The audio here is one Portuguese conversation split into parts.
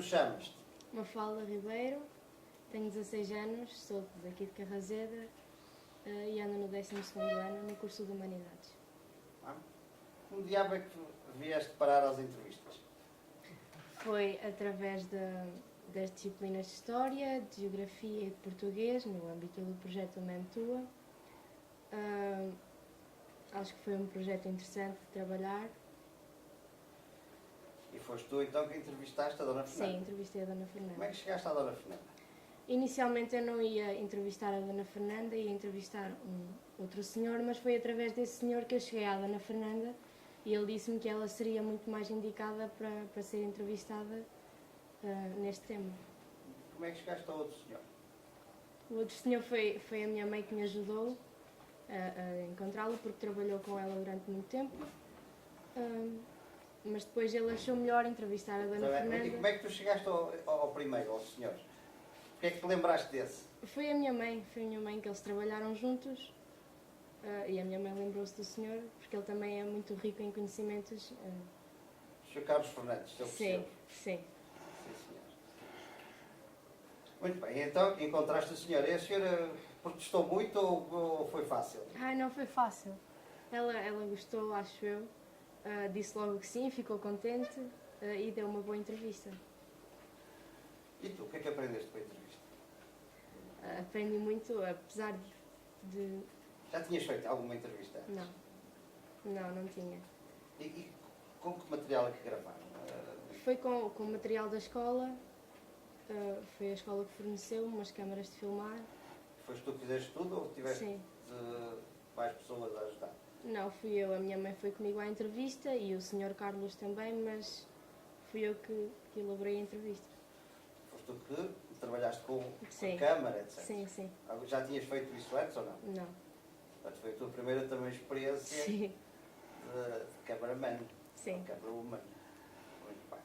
chamas-te? Mafalda Ribeiro, tenho 16 anos, sou daqui de Carraseda e ando no 12º ano no curso de Humanidades. Como diabo é que vieste parar às entrevistas? Foi através das disciplinas de História, de Geografia e de Português, no âmbito do projeto Mentua. Acho que foi um projeto interessante de trabalhar. E foste tu então que entrevistaste a Dona Fernanda? Sim, entrevistei a Dona Fernanda. Como é que chegaste à Dona Fernanda? Inicialmente eu não ia entrevistar a Dona Fernanda, ia entrevistar outro senhor, mas foi através desse senhor que eu cheguei à Dona Fernanda e ele disse-me que ela seria muito mais indicada para ser entrevistada neste tema. Como é que chegaste ao outro senhor? O outro senhor foi a minha mãe que me ajudou a encontrá-lo, porque trabalhou com ela durante muito tempo. Mas depois ele achou melhor entrevistar a Dona Fernanda. E como é que tu chegaste ao primeiro, ao senhor? Porquê é que te lembraste desse? Foi a minha mãe que eles trabalharam juntos e a minha mãe lembrou-se do senhor, porque ele também é muito rico em conhecimentos. Sr. Carlos Fernandes, se eu percebo. Sim. Sim, senhor. Muito bem, então encontraste o senhor. E a senhora protestou muito ou foi fácil? Não foi fácil. Ela gostou, acho eu. Disse logo que sim, ficou contente e deu uma boa entrevista. E tu, o que é que aprendeste com a entrevista? Aprendi muito, apesar de... Já tinhas feito alguma entrevista antes? Não tinha. E com que material é que gravaram? Foi com o material da escola, foi a escola que forneceu umas câmaras de filmar. Foste tu que fizeste tudo ou tiveste mais pessoas a ajudar? Não, fui eu. A minha mãe foi comigo à entrevista e o Sr. Carlos também, mas fui eu que elaborei a entrevista. Foste tu que trabalhaste com Sim. a câmara, etc. Sim. Já tinhas feito isso antes ou não? Não. Portanto, foi a tua primeira também experiência de cameraman. Sim. Camerawoman. Muito bem.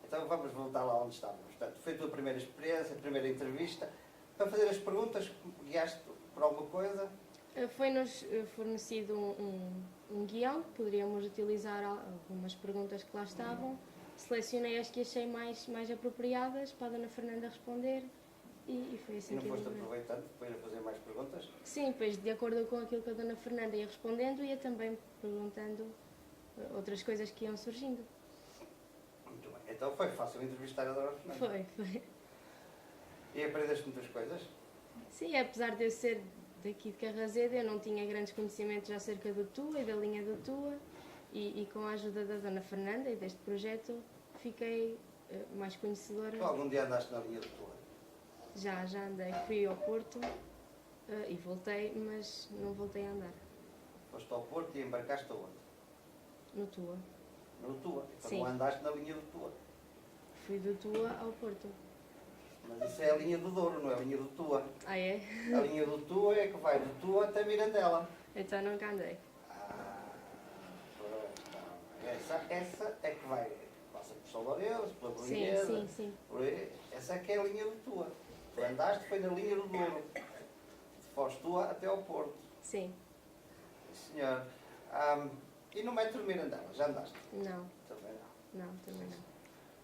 Então vamos voltar lá onde estávamos. Portanto, foi a tua primeira experiência, a primeira entrevista. Para fazer as perguntas, guiaste por alguma coisa? Foi-nos fornecido um guião, poderíamos utilizar algumas perguntas que lá estavam. Selecionei as que achei mais apropriadas para a Dona Fernanda responder e foi assim que não foste aproveitando depois a fazer mais perguntas? Sim, pois de acordo com aquilo que a Dona Fernanda ia respondendo, ia também perguntando outras coisas que iam surgindo. Muito bem. Então foi fácil entrevistar a Dona Fernanda? Foi. E aprendeste muitas coisas? Sim, apesar de eu ser daqui de Carraseda, eu não tinha grandes conhecimentos acerca do Tua e da linha do Tua e com a ajuda da Dona Fernanda e deste projeto fiquei mais conhecedora. Tu algum dia andaste na linha do Tua? Já andei. Fui ao Porto e voltei, mas não voltei a andar. Foste ao Porto e embarcaste aonde? No Tua. No Tua? Então Sim. não andaste na linha do Tua? Fui do Tua ao Porto. Mas isso é a linha do Douro, não é a linha do Tua. Ah, é? A linha do Tua é que vai do Tua até Mirandela. Então nunca andei. Essa é que vai, passa por São Lourenço, pela Brunhesa. Sim. Essa é que é a linha do Tua. Tu andaste, foi na linha do Douro. Foste Tua até ao Porto. Sim. Senhor. E no metro de Mirandela, já andaste? Não. Também não. Não, também não.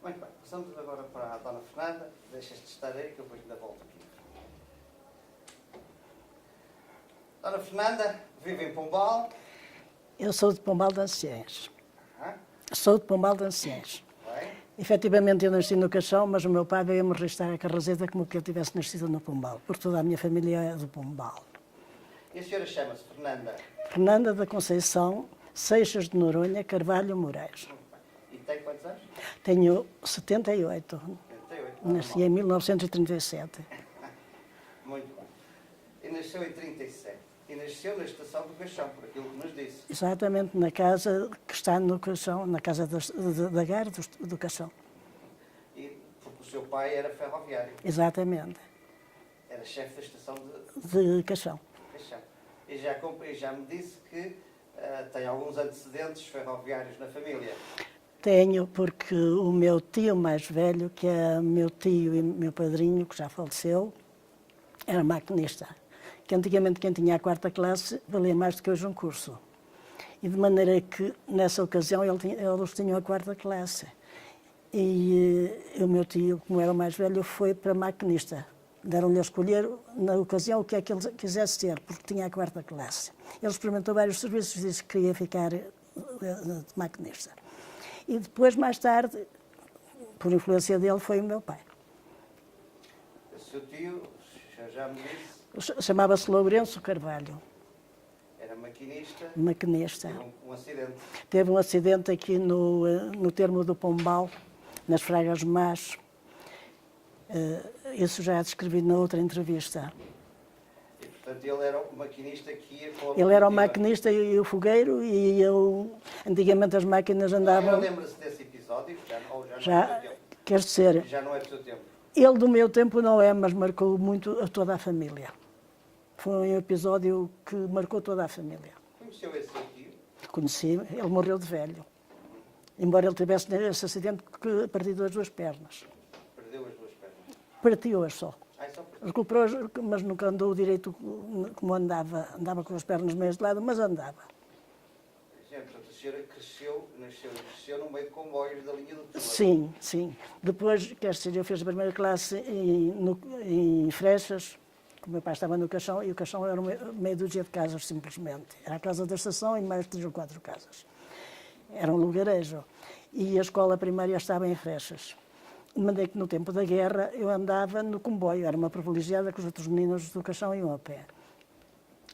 Muito bem, passamos agora para a Dona Fernanda. Deixas-te estar aí que eu depois ainda volto aqui. Dona Fernanda, vive em Pombal. Eu sou de Pombal de Anciães. Ah, Sou de Pombal de Anciães. bem. Efetivamente eu nasci no Caixão, mas o meu pai veio-me registrar a Carraseda como que eu tivesse nascido no Pombal, porque toda a minha família é do Pombal. E a senhora chama-se Fernanda? Fernanda da Conceição Seixas de Noronha Carvalho Moraes. Muito bem. E tem quantos anos? Tenho 78. 78. Nasci em 1937. Muito bem. E nasceu em 37. E nasceu na estação do Caixão, por aquilo que nos disse. Exatamente na casa que está no Caixão, na casa da Guerra do Caixão. E porque o seu pai era ferroviário. Exatamente. Era chefe da estação De Caixão. Caixão. E já me disse que tem alguns antecedentes ferroviários na família. Tenho, porque o meu tio mais velho, que é meu tio e meu padrinho, que já faleceu, era maquinista. Que antigamente quem tinha a 4ª classe valia mais do que hoje um curso. E de maneira que, nessa ocasião, eles tinham a 4ª classe. E o meu tio, como era o mais velho, foi para maquinista. Deram-lhe a escolher, na ocasião, o que é que ele quisesse ser, porque tinha a 4ª classe. Ele experimentou vários serviços e disse que queria ficar de maquinista. E depois, mais tarde, por influência dele, foi o meu pai. O seu tio, já me disse, Chamava-se Lourenço Carvalho, era maquinista, maquinista. teve um acidente. Teve um acidente aqui no termo do Pombal, nas Fragas Más. Isso já é descrevido na outra entrevista. E, portanto, ele era o maquinista que ia com a Ele era o locomotiva. maquinista e o fogueiro, e eu, antigamente as máquinas Agora andavam. lembra-se desse episódio? Ou já não é do Já, seu tempo? quer dizer, Já não é do seu tempo. ele do meu tempo não é, mas marcou muito a toda a família. Foi um episódio que marcou toda a família. Conheceu esse seu tio? Conheci, ele morreu de velho. Embora ele tivesse esse acidente que partiu as 2 pernas. Perdeu as 2 pernas. Partiu-as só. Só perdeu. Recuperou-as, mas nunca andou direito como andava. Andava com as pernas meias de lado, mas andava. Gente, portanto, a senhora nasceu e cresceu no meio de comboios da linha do Tua. Sim, sim. Depois, quer dizer, eu fiz a 1ª classe em Freixas, que o meu pai estava no Caixão, e o Caixão era meia dúzia de casas, simplesmente. Era a casa da estação e mais 3 ou 4 casas. Era um lugarejo. E a escola primária estava em Freixas. De maneira que no tempo da guerra eu andava no comboio, era uma privilegiada que os outros meninos do Caixão iam a pé.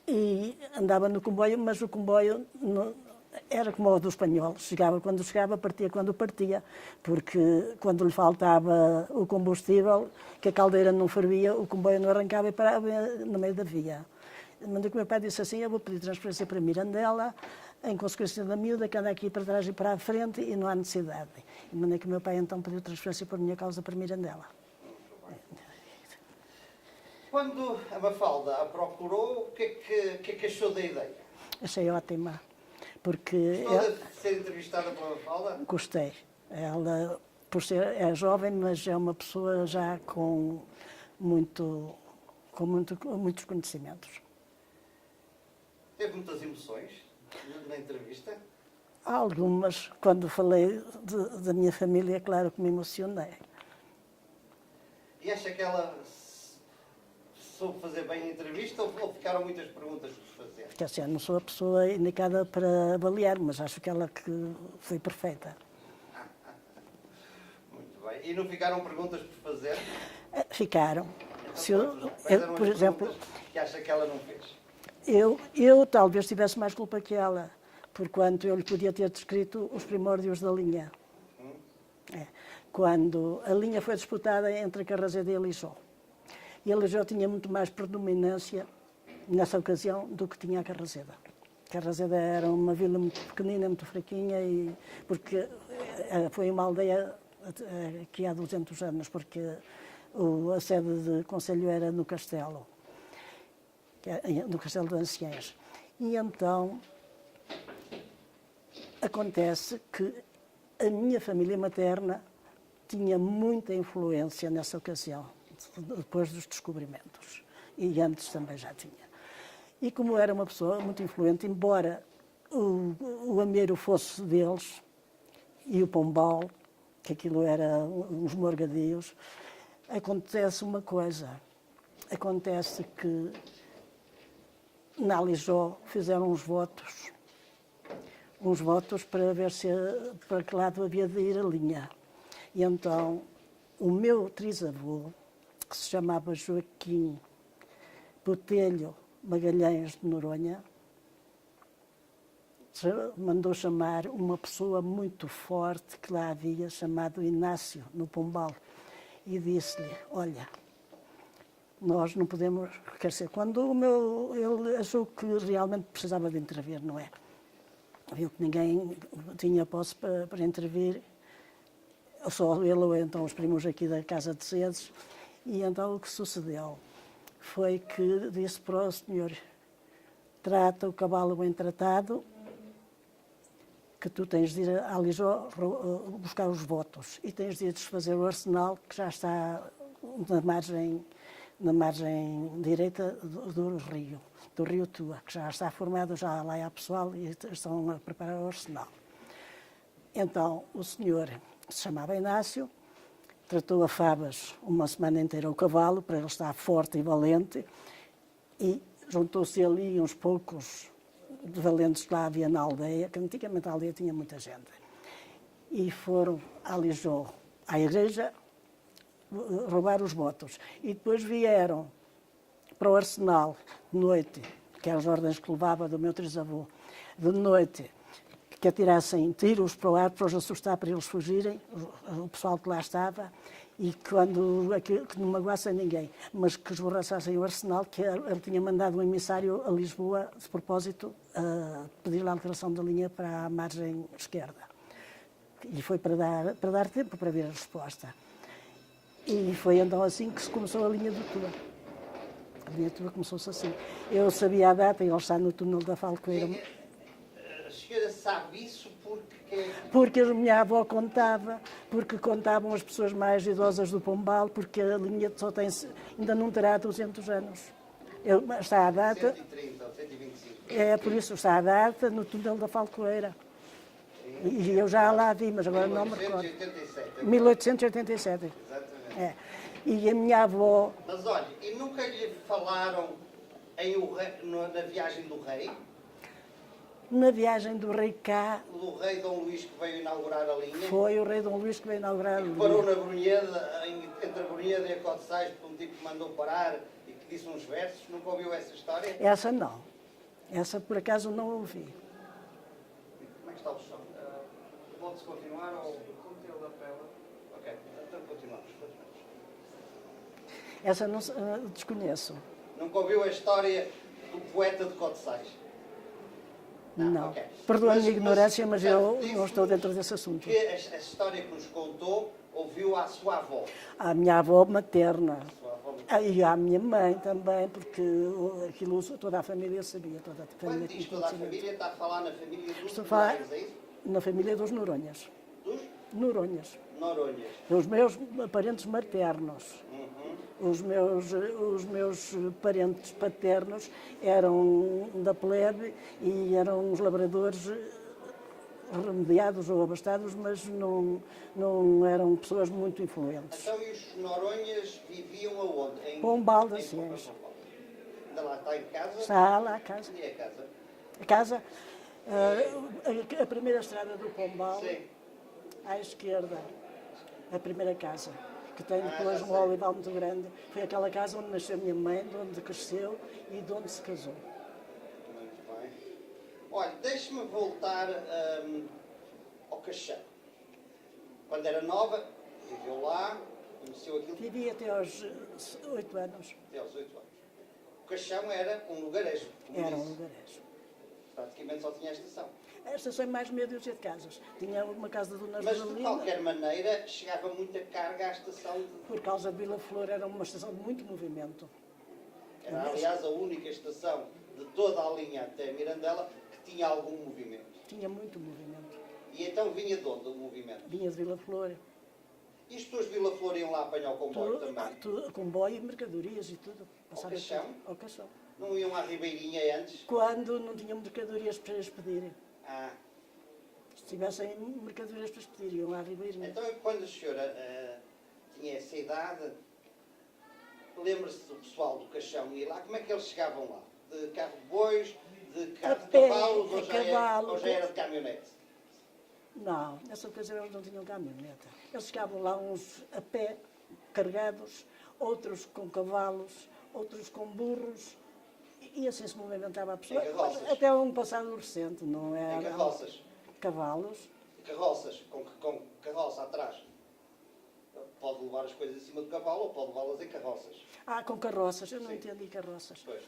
E andava no comboio, mas o comboio era como o do espanhol, chegava quando chegava, partia quando partia, porque quando lhe faltava o combustível, que a caldeira não fervia, o comboio não arrancava e parava no meio da via. De maneira que o meu pai disse assim: eu vou pedir transferência para Mirandela, em consequência da miúda, que anda aqui para trás e para a frente, e não há necessidade. De maneira que o meu pai então pediu transferência por minha causa para Mirandela. Quando a Mafalda a procurou, o que é que achou da ideia? Achei ótima, porque Gostou de ser entrevistada pela Mafalda? gostei. Ela, por ser jovem, mas é uma pessoa já com muitos conhecimentos. Teve muitas emoções na entrevista? Há algumas, quando falei da minha família, é claro que me emocionei. E acha que ela soube fazer bem a entrevista ou ficaram muitas perguntas por fazer? Quer dizer, não sou a pessoa indicada para avaliar, mas acho que ela que foi perfeita. Muito bem. E não ficaram perguntas por fazer? Ficaram. Então, Se eu, quais eram as por exemplo, perguntas que acha que ela não fez? eu talvez tivesse mais culpa que ela, porquanto eu lhe podia ter descrito os primórdios da linha. Quando a linha foi disputada entre a Carraseda e a Lijó. E a Lijó tinha muito mais predominância nessa ocasião do que tinha a Carraseda. A Carraseda era uma vila muito pequenina, muito fraquinha, porque foi uma aldeia aqui há 200 anos, porque a sede de concelho era no Castelo, no Castelo de Anciães. E então acontece que a minha família materna tinha muita influência nessa ocasião, depois dos descobrimentos, e antes também já tinha. E como era uma pessoa muito influente, embora o Ameiro fosse deles, e o Pombal, que aquilo era uns morgadios, acontece uma coisa. Acontece que na Lijó fizeram uns votos para ver para que lado havia de ir a linha. E então o meu trisavô, que se chamava Joaquim Botelho Magalhães de Noronha, mandou chamar uma pessoa muito forte que lá havia, chamado Inácio, no Pombal, e disse-lhe: olha, nós não podemos... Quer dizer, quando ele achou que realmente precisava de intervir, não é? Viu que ninguém tinha posse para intervir, só ele ou então os primos aqui da Casa de Sedes, e então o que sucedeu foi que disse para o senhor: trata o cavalo bem tratado, que tu tens de ir a Lijó buscar os votos e tens de ir desfazer o arsenal que já está na margem direita do rio Tua, que já está formado, já lá há pessoal e estão a preparar o arsenal. Então o senhor se chamava Inácio, tratou a favas uma semana inteira o cavalo, para ele estar forte e valente, e juntou-se ali uns poucos de valentes que lá havia na aldeia, que antigamente a aldeia tinha muita gente, e foram a Lisboa, à igreja, roubar os votos. E depois vieram para o arsenal, de noite, que eram as ordens que levava do meu trisavô, de noite, que atirassem tiros para o ar para os assustar, para eles fugirem, o pessoal que lá estava, e que não magoassem ninguém, mas que esborraçassem o arsenal, que ele tinha mandado um emissário a Lisboa, de propósito, a pedir a alteração da linha para a margem esquerda. E foi para dar tempo para ver a resposta. E foi então assim que se começou a linha do Tua. A linha do Tua começou-se assim. Eu sabia a data, e ele está no túnel da Falcoeira. A senhora sabe isso porque... Porque a minha avó contava, porque contavam as pessoas mais idosas do Pombal, porque a linha ainda não terá 200 anos. Está a data... 130 ou 125. É, por isso está a data no túnel da Falcoeira. E eu já lá vi, mas agora não me recordo. 1887. 1887. Exatamente. É. E a minha avó... Mas olha, e nunca lhe falaram na viagem do rei? Na viagem do rei cá, Do rei Dom Luís que veio inaugurar a linha? foi o rei Dom Luís que veio inaugurar a Que linha. parou na Brunheda, entre a Brunheda e a Cotsais, por um tipo que mandou parar e que disse uns versos. Nunca ouviu essa história? Essa não. Essa por acaso não ouvi. Como é que está o som? Pode-se continuar ou... Ok, então continuamos. Essa não desconheço. Nunca ouviu a história do poeta de Cotsais? Não. ok. Perdoa a minha Mas, ignorância, mas eu disse-nos não estou dentro desse assunto. Que a história que nos contou ouviu à sua avó. A minha avó materna. Sua avó. E à minha mãe também, porque aquilo toda a família sabia. Toda a família Quando diz tinha toda a conhecimento. família, está a falar na família dos Estou a falar Noronhas, é isso? na família dos Noronhas. Dos Noronhas. Noronhas. Os meus parentes maternos. Os meus parentes paternos eram da plebe e eram uns labradores remediados ou abastados, mas não eram pessoas muito influentes. Então, e os Noronhas viviam aonde? Pombal das Em Ciências. Ainda lá está em casa? Está lá a casa. E é a casa? A casa, a primeira estrada do Pombal, Sim. à esquerda, a primeira casa, que tem depois já um sei. olival muito grande. Foi aquela casa onde nasceu a minha mãe, de onde cresceu e de onde se casou. Muito bem. Olha, deixe-me voltar ao Caixão. Quando era nova, viveu lá, conheceu aquilo Vivi até aos 8 anos. até aos 8 anos. O Caixão era um lugarejo, como Era um disse. lugarejo. Praticamente só tinha a estação. A estação é mais meia dúzia de casas. Tinha uma casa de Dona Mas, de Rosalina, qualquer maneira, chegava muita carga à estação. por causa de Vila Flor, era uma estação de muito movimento. Era, aliás, a única estação de toda a linha até Mirandela que tinha algum movimento. Tinha muito movimento. E então vinha de onde o movimento? Vinha de Vila Flor. E as pessoas de Vila Flor iam lá apanhar o comboio também? Comboio e mercadorias e tudo. Passava Caixão? tudo ao Caixão. Não iam à Ribeirinha antes? Quando não tinham mercadorias para expedirem. Ah, Se tivessem mercadorias para expedir, iam à Ribeirinha. então quando a senhora tinha essa idade, lembra-se do pessoal do Caixão ir lá, como é que eles chegavam lá? De carro de bois, de carro A de pé, cavalos, a ou já, cavalo, ou já era de caminhonete? Não, nessa ocasião eles não tinham caminhoneta. Eles chegavam lá uns a pé, carregados, outros com cavalos, outros com burros, e assim se movimentava a pessoa. Em carroças? Até um passado recente, não é? Em carroças? Cavalos. Carroças, com carroça atrás. Pode levar as coisas em cima do cavalo ou pode levá-las em carroças. Ah, com carroças, eu não Sim. entendi carroças. Pois.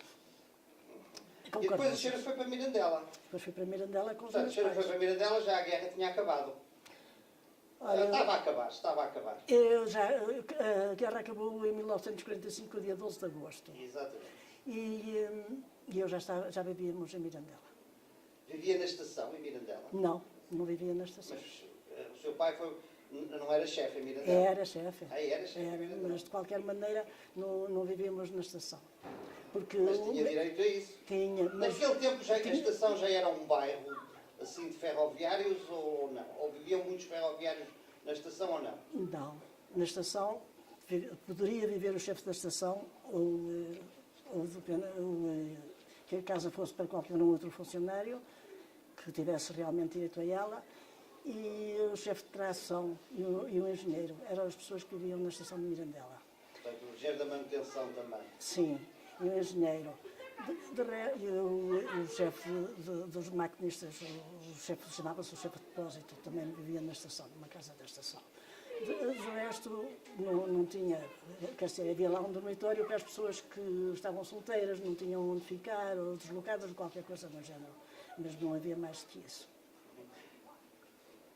Com E depois a carroças. senhora foi para Mirandela. Depois fui para Mirandela com os Portanto, a meus senhora foi pais. para Mirandela, já a guerra tinha acabado. Olha, Estava a acabar. a guerra acabou em 1945, dia 12 de agosto. Exatamente. E eu já vivíamos em Mirandela. Vivia na estação, em Mirandela. Não vivia na estação. Mas o seu pai não era chefe em Mirandela? Era chefe. Ah, era chefe em Era, Mirandela. mas de qualquer maneira não vivíamos na estação. Porque Mas tinha direito a isso. tinha, mas Naquele tempo a estação já era um bairro assim de ferroviários ou não? Ou viviam muitos ferroviários Na estação ou não? Não. Na estação, poderia viver o chefe da estação ou que a casa fosse para qualquer um outro funcionário que tivesse realmente direito a ela, e o chefe de tração e o engenheiro. Eram as pessoas que viviam na estação de Mirandela. Portanto, o engenheiro da manutenção também. Sim, e o engenheiro. E o chefe dos maquinistas, o chefe chamava-se o chefe de depósito, também vivia na estação, numa casa da estação. Do resto, não tinha, quer dizer, havia lá um dormitório para as pessoas que estavam solteiras, não tinham onde ficar, ou deslocadas, qualquer coisa do género. Mas não havia mais que isso.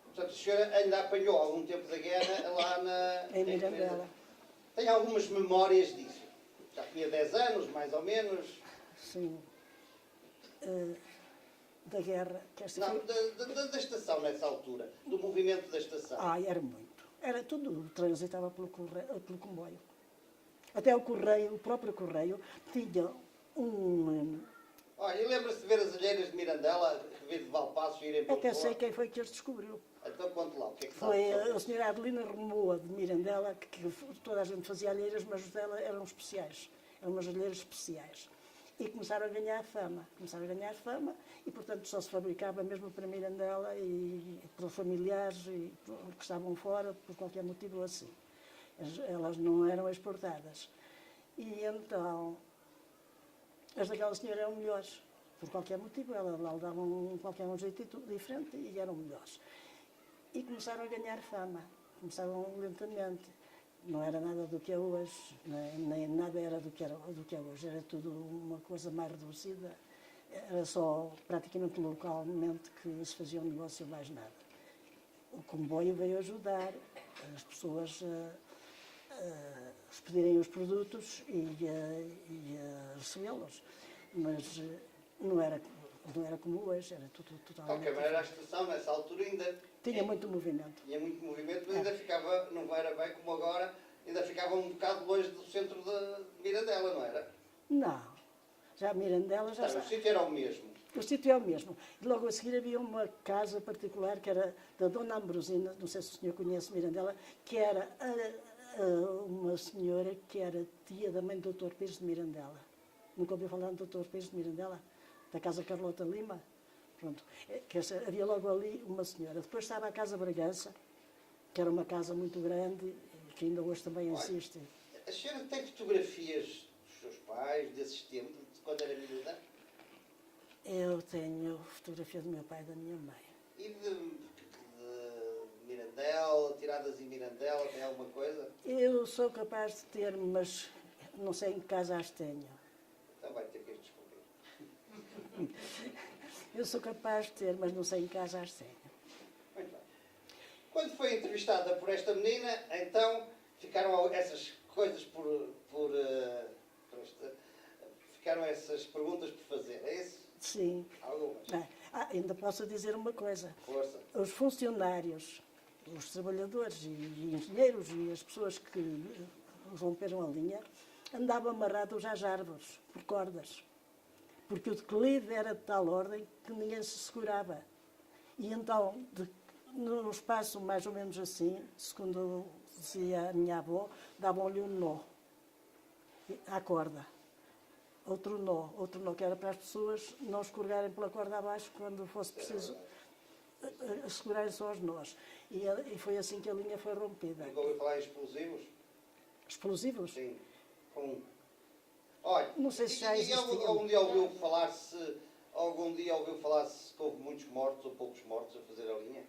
Portanto, a senhora ainda apanhou algum tempo da guerra lá Em Mirandela. Tem algumas memórias disso? Já tinha 10 anos, mais ou menos? Sim. Da guerra. Quer dizer, Não, da estação nessa altura, do movimento da estação. era muito. Era tudo, transitava pelo comboio. Até o próprio correio, tinha um... Olha, e lembra-se de ver as alheiras de Mirandela, que veio de Valpaço, irem para Até sei quem foi que as descobriu. Então conte lá, o que é que Foi sabe? a senhora Adelina Remoa de Mirandela, que toda a gente fazia alheiras, mas os dela eram especiais. Eram umas alheiras especiais. E começaram a ganhar fama. E, portanto, só se fabricava mesmo para Mirandela e para familiares e que estavam fora, por qualquer motivo assim. Elas não eram exportadas. E então, as daquela senhora eram melhores. Por qualquer motivo, elas lá davam qualquer um jeitito diferente e eram melhores. E começaram a ganhar fama. Começaram lentamente. Não era nada do que é hoje, nem nada era do que é hoje. Era tudo uma coisa mais reduzida. Era só praticamente localmente que se fazia um negócio, mais nada. O comboio veio ajudar as pessoas a expedirem os produtos e a recebê-los. Mas não era como hoje, era tudo De totalmente... qualquer maneira, a estação, nessa altura, ainda... Tinha muito movimento. Tinha muito movimento, mas ainda ficava, não era bem como agora, ainda ficava um bocado longe do centro de Mirandela, não era? Não. Já Mirandela já Não, está... o sítio era o mesmo. O sítio é o mesmo. E logo a seguir havia uma casa particular que era da Dona Ambrosina, não sei se o senhor conhece Mirandela, que era uma senhora que era tia da mãe do Dr. Pires de Mirandela. Nunca ouviu falar do Dr. Pires de Mirandela? Da Casa Carlota Lima? Pronto. Havia logo ali uma senhora. Depois estava a Casa Bragança, que era uma casa muito grande, que ainda hoje também existe. A senhora tem fotografias dos seus pais, desses tempos, de quando era miúda? Eu tenho fotografia do meu pai e da minha mãe. E de Mirandela, tiradas em Mirandela, tem alguma coisa? Eu sou capaz de ter, mas não sei em que casa as tenho. Então vai ter que as descobrir. Eu sou capaz de ter, mas não sei em que casa as tenho. Muito bem. Quando foi entrevistada por esta menina, então ficaram essas coisas ficaram essas perguntas por fazer, é isso? Sim. Algumas. Ainda posso dizer uma coisa. Força. Os funcionários, os trabalhadores e engenheiros e as pessoas que romperam a linha andavam amarrados às árvores, por cordas. Porque o declive era de tal ordem que ninguém se segurava. E então, num espaço mais ou menos assim, segundo dizia a minha avó, davam-lhe um nó à corda. Outro nó que era para as pessoas não escorregarem pela corda abaixo quando fosse preciso segurarem só os nós. E foi assim que a linha foi rompida. Nunca ouviu falar em explosivos? Explosivos? Sim. Olha, Não sei se já existiam. algum dia ouviu falar-se que houve muitos mortos ou poucos mortos a fazer a linha?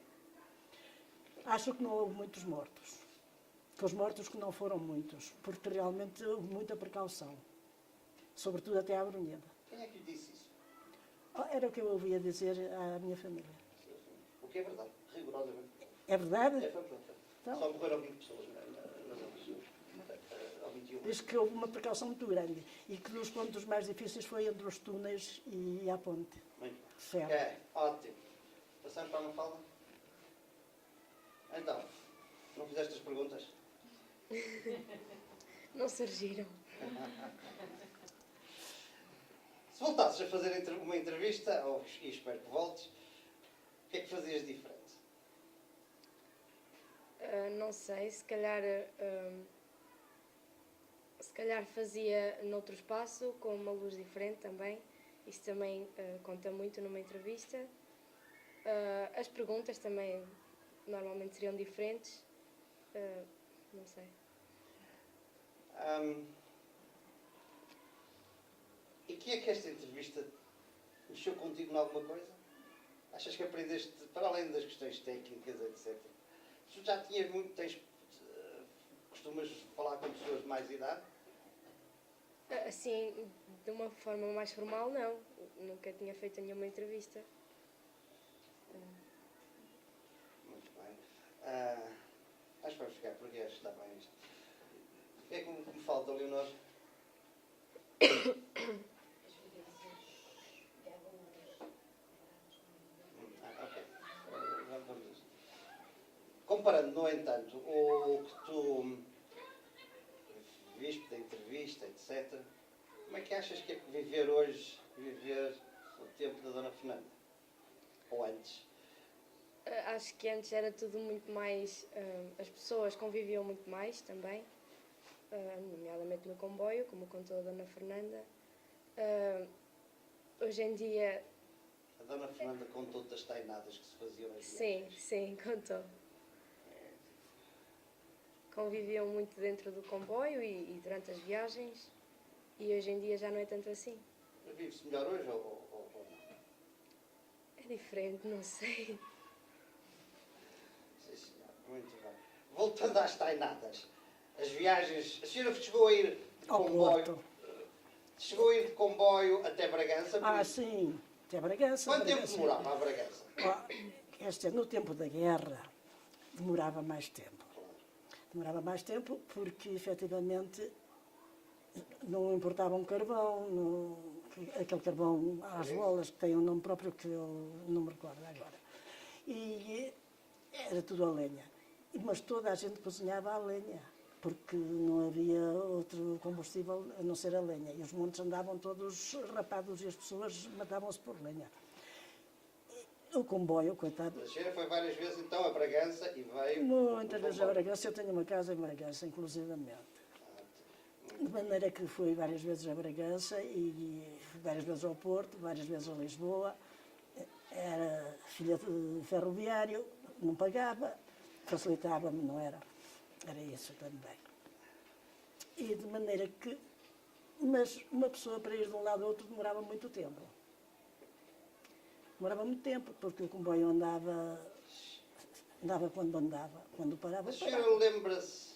Acho que não houve muitos mortos. Que os mortos que não foram muitos, porque realmente houve muita precaução. Sobretudo até à Brunheda. Quem é que lhe disse isso? Era o que eu ouvia dizer à minha família. O que é verdade, rigorosamente. É verdade? É verdade. Então. Só morreram 20 pessoas nas eleições. Ou 21. Diz que houve uma precaução muito grande e que dos pontos mais difíceis foi entre os túneis e a ponte. Muito bem. Certo. É, ótimo. Passamos para a Mafalda? Então, não fizeste as perguntas? Não surgiram. Se voltasses a fazer uma entrevista, e espero que voltes, o que é que fazias diferente? Não sei, se calhar fazia noutro espaço, com uma luz diferente também. Isso também conta muito numa entrevista. As perguntas também normalmente seriam diferentes. Não sei. E que é que esta entrevista mexeu contigo em alguma coisa? Achas que aprendeste, para além das questões técnicas, etc. Tu já tinhas muito, costumas falar com pessoas de mais idade? Assim, de uma forma mais formal, não. Nunca tinha feito nenhuma entrevista. Muito bem. Acho que vamos ficar por aqui, acho que está bem isto. O que é que me falta, Leonor? Ok. Vamos a isto. Comparando, no entanto, o que tu viste da entrevista, etc., como é que achas que é que viver hoje, viver o tempo da Dona Fernanda? Ou antes? Acho que antes era tudo muito mais... as pessoas conviviam muito mais também, nomeadamente no comboio, como contou a Dona Fernanda. Hoje em dia... A Dona Fernanda contou das tainadas que se faziam nas viagens. Sim, contou. Conviviam muito dentro do comboio e durante as viagens, e hoje em dia já não é tanto assim. Mas vive-se melhor hoje ou não? É diferente, não sei. Sim, senhor. Muito bem. Voltando às tainadas, as viagens... A senhora chegou a ir de Ao comboio... Porto. Chegou a ir de comboio até Bragança? Sim, até Bragança. Quanto tempo demorava a Bragança? No tempo da guerra, demorava mais tempo. Demorava mais tempo porque, efetivamente, não importava um carvão, aquele carvão às bolas, que tem um nome próprio que eu não me recordo agora. E era tudo a lenha. Mas toda a gente cozinhava a lenha, porque não havia outro combustível a não ser a lenha. E os montes andavam todos rapados e as pessoas matavam-se por lenha. O comboio, coitado. A senhora foi várias vezes então a Bragança e veio... Muitas vezes a Bragança, eu tenho uma casa em Bragança, inclusivamente. De maneira que fui várias vezes a Bragança e várias vezes ao Porto, várias vezes a Lisboa. Era filha de ferroviário, não pagava, facilitava-me, não era? Era isso também. E de maneira que... Mas uma pessoa para ir de um lado ao outro demorava muito tempo. Demorava muito tempo, porque o comboio andava quando parava, A senhora lembra-se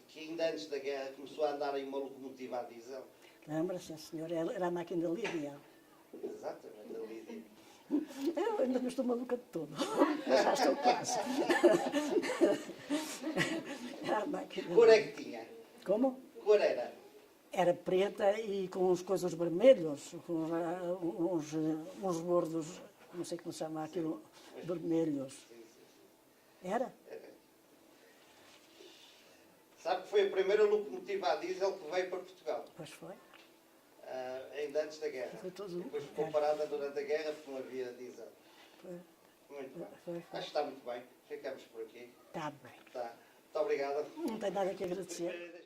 que ainda antes da guerra começou a andar em uma locomotiva a diesel? Lembra-se, sim, senhor, era a máquina da Lídia. Exatamente, a Lídia. Eu ainda não estou maluca de todo, mas já estou quase. Era a máquina. Que cor é que tinha? Como? Que cor era? Era preta e com uns coisas vermelhos, com uns bordos, não sei como se chama aquilo, vermelhos. Era? Sabe que foi a primeira locomotiva a diesel que veio para Portugal, Pois foi. ainda antes da guerra. Foi tudo. Depois ficou parada durante a guerra porque não havia diesel. Foi. Muito bem. Foi. Acho que está muito bem. Ficamos por aqui. Está bem. Tá. Muito obrigado. Não tem nada que agradecer.